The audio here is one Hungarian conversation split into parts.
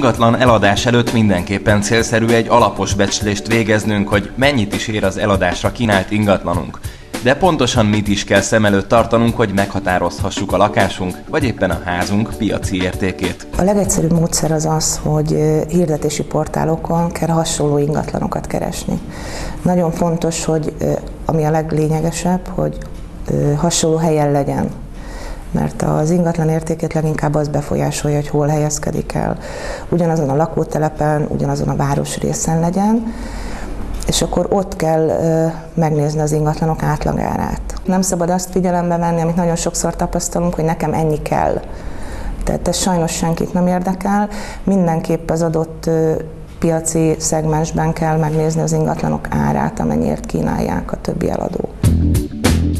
ingatlan eladás előtt mindenképpen célszerű egy alapos becslést végeznünk, hogy mennyit is ér az eladásra kínált ingatlanunk. De pontosan mit is kell szem előtt tartanunk, hogy meghatározhassuk a lakásunk, vagy éppen a házunk piaci értékét. A legegyszerűbb módszer az az, hogy hirdetési portálokon kell hasonló ingatlanokat keresni. Nagyon fontos, hogy ami a leglényegesebb, hogy hasonló helyen legyen. Mert az ingatlan értékét leginkább az befolyásolja, hogy hol helyezkedik el. Ugyanazon a lakótelepen, ugyanazon a városrészen legyen, és akkor ott kell megnézni az ingatlanok átlagárát. Nem szabad azt figyelembe venni, amit nagyon sokszor tapasztalunk, hogy nekem ennyi kell. Tehát ez sajnos senkit nem érdekel, mindenképp az adott piaci szegmensben kell megnézni az ingatlanok árát, amennyiért kínálják a többi eladó.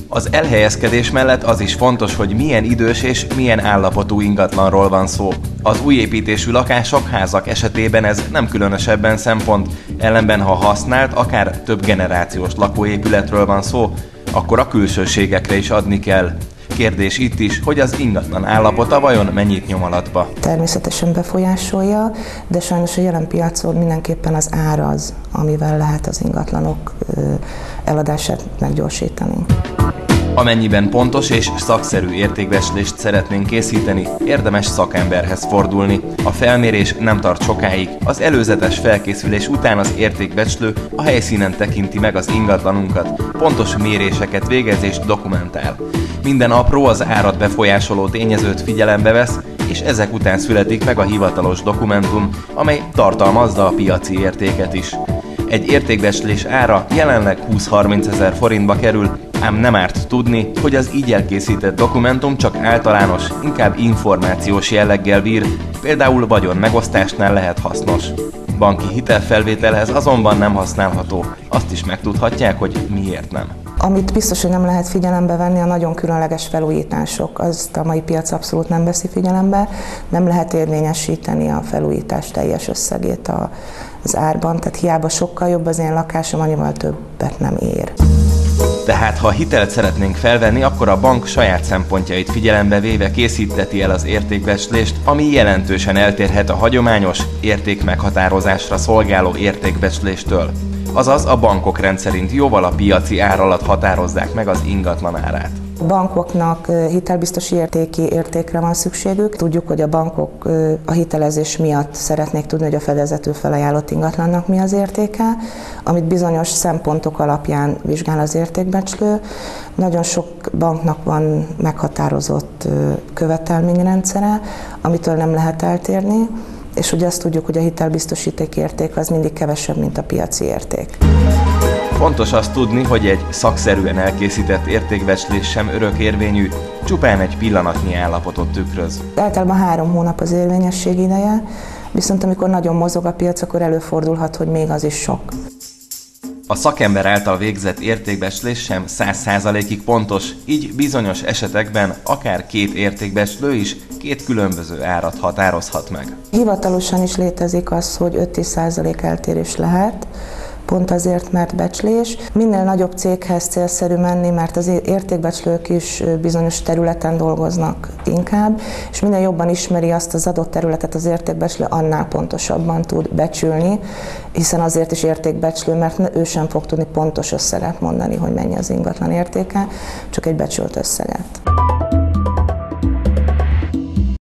Az elhelyezkedés mellett az is fontos, hogy milyen idős és milyen állapotú ingatlanról van szó. Az új építésű lakások, házak esetében ez nem különösebben szempont, ellenben ha használt, akár több generációs lakóépületről van szó, akkor a külsőségekre is adni kell. Kérdés itt is, hogy az ingatlan állapota vajon mennyit nyom alatba. Természetesen befolyásolja, de sajnos a jelen piacon mindenképpen az ár az, amivel lehet az ingatlanok eladását meggyorsítani. Amennyiben pontos és szakszerű értékbecslést szeretnénk készíteni, érdemes szakemberhez fordulni. A felmérés nem tart sokáig, az előzetes felkészülés után az értékbecslő a helyszínen tekinti meg az ingatlanunkat, pontos méréseket végez és dokumentál. Minden apró az árat befolyásoló tényezőt figyelembe vesz, és ezek után születik meg a hivatalos dokumentum, amely tartalmazza a piaci értéket is. Egy értékbecslés ára jelenleg 20-30 ezer forintba kerül, ám nem árt tudni, hogy az így elkészített dokumentum csak általános, inkább információs jelleggel bír, például vagyon megosztásnál lehet hasznos. Banki hitelfelvételhez azonban nem használható, azt is megtudhatják, hogy miért nem. Amit biztos, hogy nem lehet figyelembe venni, a nagyon különleges felújítások. Azt a mai piac abszolút nem veszi figyelembe, nem lehet érvényesíteni a felújítás teljes összegét az árban, tehát hiába sokkal jobb az én lakásom, annyival többet nem ér. Tehát ha hitelt szeretnénk felvenni, akkor a bank saját szempontjait figyelembe véve készíteti el az értékbecslést, ami jelentősen eltérhet a hagyományos értékmeghatározásra szolgáló értékbecsléstől. Azaz a bankok rendszerint jóval a piaci ár alatt határozzák meg az ingatlan árát. A bankoknak hitelbiztosi értékre van szükségük. Tudjuk, hogy a bankok a hitelezés miatt szeretnék tudni, hogy a fedezetül felajánlott ingatlannak mi az értéke, amit bizonyos szempontok alapján vizsgál az értékbecslő. Nagyon sok banknak van meghatározott követelményrendszere, amitől nem lehet eltérni, és ugye azt tudjuk, hogy a hitelbiztosíték érték az mindig kevesebb, mint a piaci érték. Fontos azt tudni, hogy egy szakszerűen elkészített értékbecslés sem örökérvényű, csupán egy pillanatnyi állapotot tükröz. Általában 3 hónap az érvényesség ideje, viszont amikor nagyon mozog a piac, akkor előfordulhat, hogy még az is sok. A szakember által végzett értékbecslés sem 100%-ig pontos, így bizonyos esetekben akár 2 értékbecslő is 2 különböző árat határozhat meg. Hivatalosan is létezik az, hogy 5-10% eltérés lehet, pont azért, mert becslés. Minél nagyobb céghez célszerű menni, mert az értékbecslők is bizonyos területen dolgoznak inkább, és minél jobban ismeri azt az adott területet az értékbecslő, annál pontosabban tud becsülni, hiszen azért is értékbecslő, mert ő sem fog tudni pontos összeget mondani, hogy mennyi az ingatlan értéke, csak egy becsült összeget.